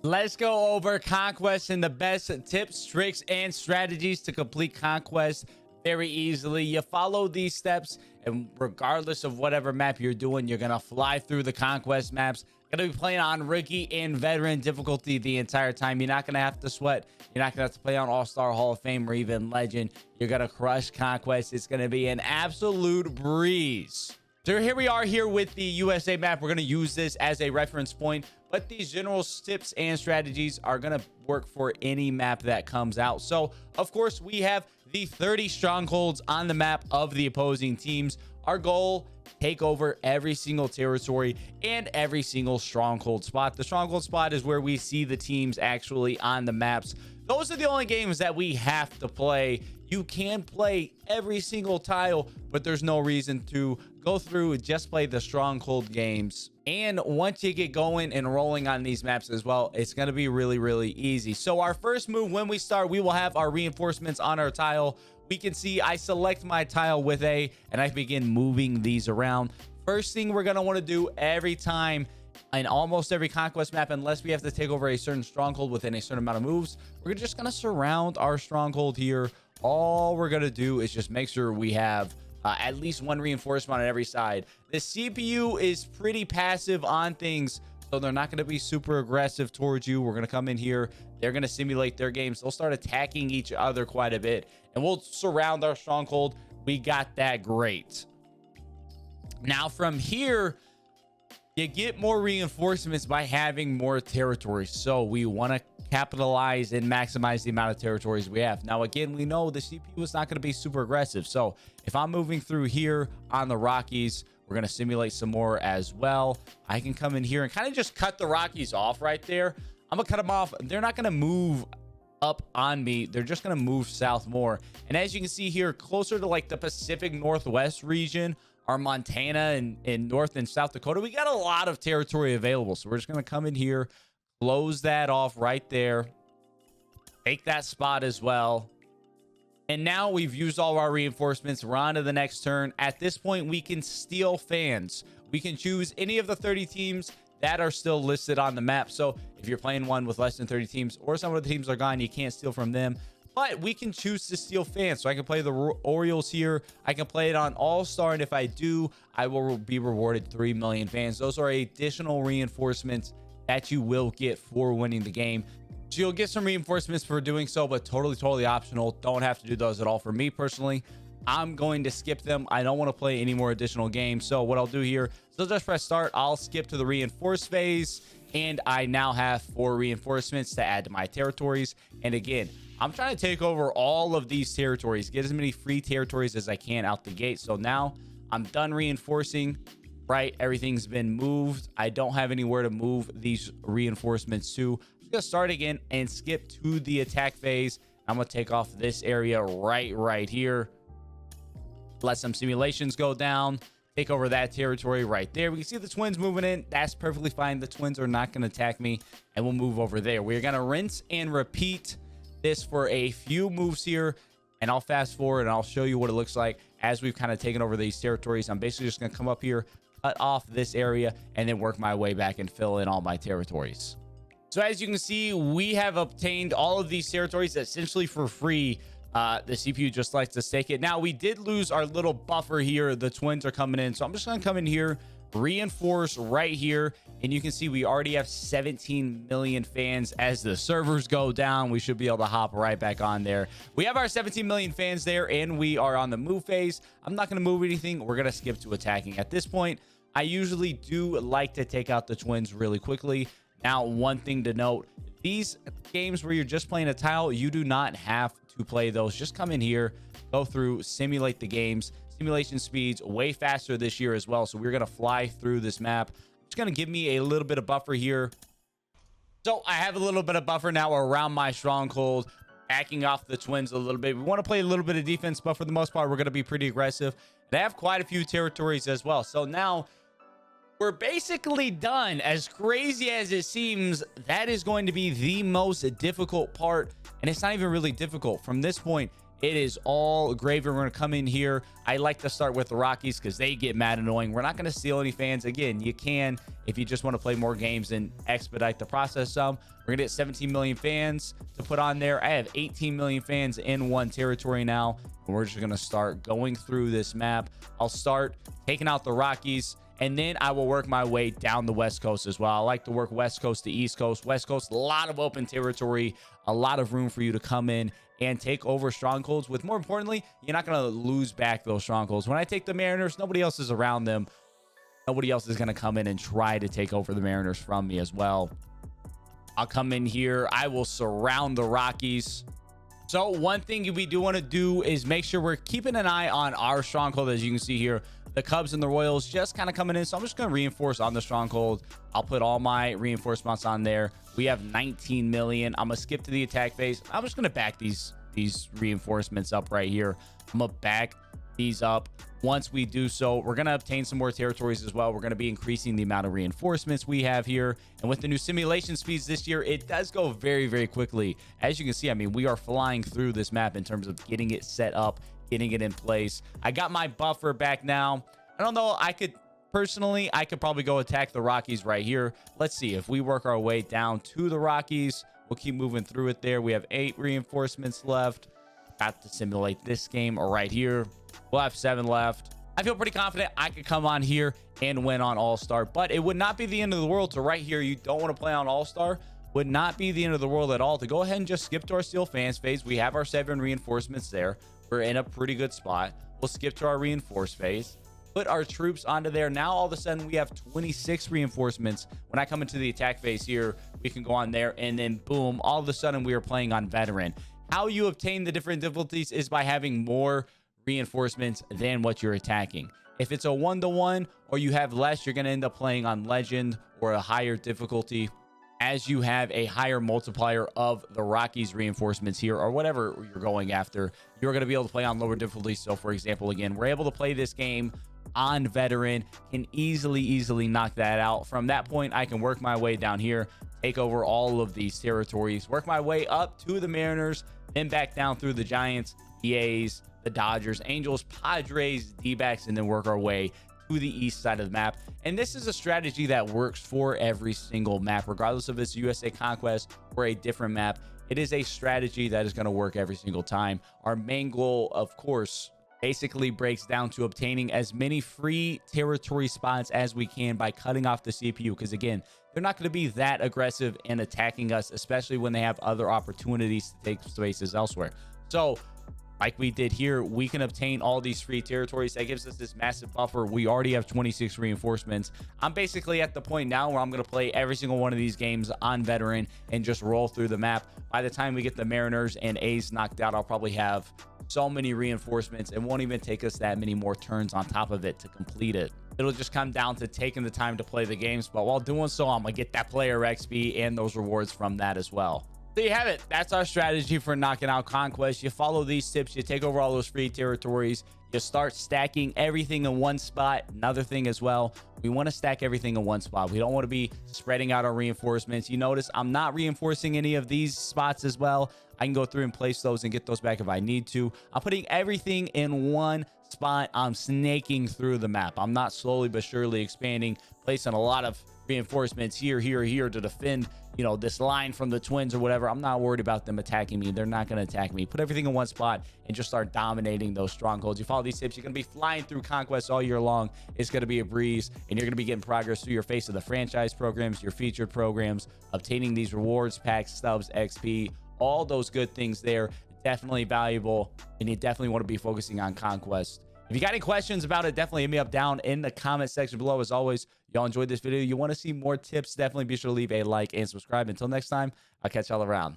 Let's go over Conquest and the best tips, tricks, and strategies to complete Conquest very easily. You follow these steps, and regardless of whatever map you're doing, you're going to fly through the Conquest maps. Going to be playing on rookie and veteran difficulty the entire time. You're not going to have to sweat. You're not going to have to play on All-Star, Hall of Fame, or even Legend. You're going to crush Conquest. It's going to be an absolute breeze. So here we are here with the USA map. We're going to use this as a reference point, but these general tips and strategies are going to work for any map that comes out. So of course we have the 30 strongholds on the map of the opposing teams. Our goal, take over every single territory and every single stronghold spot. The stronghold spot is where we see the teams actually on the maps. Those are the only games that we have to play. You can play every single tile, but there's no reason to go through and just play the stronghold games. And once you get going and rolling on these maps as well, it's going to be really, really easy. So our first move, when we start, we will have our reinforcements on our tile. We can see I select my tile with A and I begin moving these around. First thing we're going to want to do every time in almost every Conquest map, unless we have to take over a certain stronghold within a certain amount of moves, we're just going to surround our stronghold here. All we're going to do is just make sure we have at least one reinforcement on every side. The CPU is pretty passive on things, so they're not going to be super aggressive towards you. We're going to come in here. They're going to simulate their games. They'll start attacking each other quite a bit, and we'll surround our stronghold. We got that great. Now from here, you get more reinforcements by having more territories. So we want to capitalize and maximize the amount of territories we have. Now, again, we know the CPU is not going to be super aggressive. So if I'm moving through here on the Rockies, we're going to simulate some more as well. I can come in here and kind of just cut the Rockies off right there. I'm going to cut them off. They're not going to move up on me. They're just going to move south more. And as you can see here, closer to like the Pacific Northwest region, our Montana and North and South Dakota, we got a lot of territory available. So we're just going to come in here, close that off right there, take that spot as well. And now we've used all of our reinforcements. We're on to the next turn. At this point, we can steal fans. We can choose any of the 30 teams that are still listed on the map. So if you're playing one with less than 30 teams, or some of the teams are gone, you can't steal from them. But we can choose to steal fans. So I can play the Orioles here. I can play it on All-Star. And if I do, I will be rewarded 3 million fans. Those are additional reinforcements that you will get for winning the game. So you'll get some reinforcements for doing so, but totally optional. Don't have to do those at all. For me personally, I'm going to skip them. I don't want to play any more additional games. So what I'll do here, so just press start. I'll skip to the reinforce phase. And I now have 4 reinforcements to add to my territories. And again, I'm trying to take over all of these territories, get as many free territories as I can out the gate. So now I'm done reinforcing, right? Everything's been moved. I don't have anywhere to move these reinforcements to. I'm just gonna start again and skip to the attack phase. I'm gonna take off this area right here. Let some simulations go down. Take over that territory right there. We can see the Twins moving in. That's perfectly fine. The Twins are not going to attack me, and we'll move over there. We're going to rinse and repeat this for a few moves here, and I'll fast forward and I'll show you what it looks like as we've kind of taken over these territories. I'm basically just going to come up here, cut off this area, and then work my way back and fill in all my territories. So as you can see, we have obtained all of these territories essentially for free. The CPU just likes to stake it. Now, we did lose our little buffer here. The Twins are coming in. So I'm just going to come in here, reinforce right here. And you can see we already have 17 million fans. As the servers go down, we should be able to hop right back on there. We have our 17 million fans there, and we are on the move phase. I'm not going to move anything. We're going to skip to attacking. At this point, I usually do like to take out the Twins really quickly. Now, one thing to note, these games where you're just playing a tile, you do not have to play those. Just come in here, go through, simulate the games. Simulation speeds way faster this year as well. So we're going to fly through this map. It's going to give me a little bit of buffer here. So I have a little bit of buffer now around my stronghold, backing off the Twins a little bit. We want to play a little bit of defense, but for the most part, we're going to be pretty aggressive. They have quite a few territories as well. So now we're basically done. As crazy as it seems, that is going to be the most difficult part. And it's not even really difficult. From this point, It is all gravy. We're going to come in here. I like to start with the Rockies because they get mad annoying. We're not going to steal any fans. Again, you can if you just want to play more games and expedite the process some. We're going to get 17 million fans to put on there. I have 18 million fans in one territory now. And we're just going to start going through this map. I'll start taking out the Rockies, and then I will work my way down the West Coast as well. I like to work West Coast to East Coast. West Coast, a lot of open territory, a lot of room for you to come in and take over strongholds. With more importantly, you're not going to lose back those strongholds. When I take the Mariners, nobody else is around them. Nobody else is going to come in and try to take over the Mariners from me as well. I'll come in here. I will surround the Rockies. So one thing we do want to do is make sure we're keeping an eye on our stronghold. As you can see here, the Cubs and the Royals just kind of coming in. So I'm just going to reinforce on the stronghold. I'll put all my reinforcements on there. We have 19 million. I'm going to skip to the attack phase. I'm just going to back these reinforcements up right here. I'm going to back these up. Once we do so, we're going to obtain some more territories as well. We're going to be increasing the amount of reinforcements we have here. And with the new simulation speeds this year, it does go very, very quickly. As you can see, I mean, we are flying through this map in terms of getting it set up, getting it in place. I got my buffer back now. I don't know. I could probably go attack the Rockies right here. Let's see if we work our way down to the Rockies. We'll keep moving through it there. We have 8 reinforcements left. Got to simulate this game right here. We'll have 7 left. I feel pretty confident I could come on here and win on All-Star, but it would not be the end of the world to right here. You don't want to play on All-Star. Would not be the end of the world at all to go ahead and just skip to our Steel Fans phase. We have our 7 reinforcements there. We're in a pretty good spot. We'll skip to our reinforce phase. Put our troops onto there. Now all of a sudden we have 26 reinforcements. When I come into the attack phase here, we can go on there, and then boom, all of a sudden we are playing on veteran. How you obtain the different difficulties is by having more reinforcements than what you're attacking. If it's a 1-to-1 or you have less, you're going to end up playing on legend or a higher difficulty. As you have a higher multiplier of the Rockies reinforcements here, or whatever you're going after, you're going to be able to play on lower difficulties. So for example, again, we're able to play this game on veteran, can easily knock that out. From that point, I can work my way down here, take over all of these territories, work my way up to the Mariners, then back down through the Giants, the A's, the Dodgers, Angels, Padres, D-backs, and then work our way to the east side of the map. And this is a strategy that works for every single map, regardless if it's USA Conquest or a different map. It is a strategy that is going to work every single time. Our main goal, of course, basically breaks down to obtaining as many free territory spots as we can by cutting off the CPU, because again, they're not going to be that aggressive in attacking us, especially when they have other opportunities to take spaces elsewhere. So like we did here, we can obtain all these free territories. That gives us this massive buffer. We already have 26 reinforcements. I'm basically at the point now where I'm going to play every single one of these games on veteran and just roll through the map. By the time we get the Mariners and A's knocked out, I'll probably have so many reinforcements. It won't even take us that many more turns on top of it to complete it. It'll just come down to taking the time to play the games. But while doing so, I'm going to get that player XP and those rewards from that as well. There you have it. That's our strategy for knocking out Conquest. You follow these tips, you take over all those free territories, you start stacking everything in one spot. Another thing as well, we want to stack everything in one spot. We don't want to be spreading out our reinforcements. You notice I'm not reinforcing any of these spots as well. I can go through and place those and get those back if I need to. I'm putting everything in one spot. I'm snaking through the map. I'm not slowly but surely expanding, placing a lot of reinforcements here to defend, you know, this line from the Twins or whatever. I'm not worried about them attacking me. They're not going to attack me. Put everything in one spot and just start dominating those strongholds. You follow these tips, you're going to be flying through Conquest all year long. It's going to be a breeze, and you're going to be getting progress through your face of the franchise programs, your featured programs, obtaining these rewards, packs, stubs, XP, all those good things there. Definitely valuable, and you definitely want to be focusing on Conquest. If you got any questions about it, definitely hit me up down in the comment section below. As always, y'all enjoyed this video, you want to see more tips, definitely be sure to leave a like and subscribe. Until next time, I'll catch y'all around.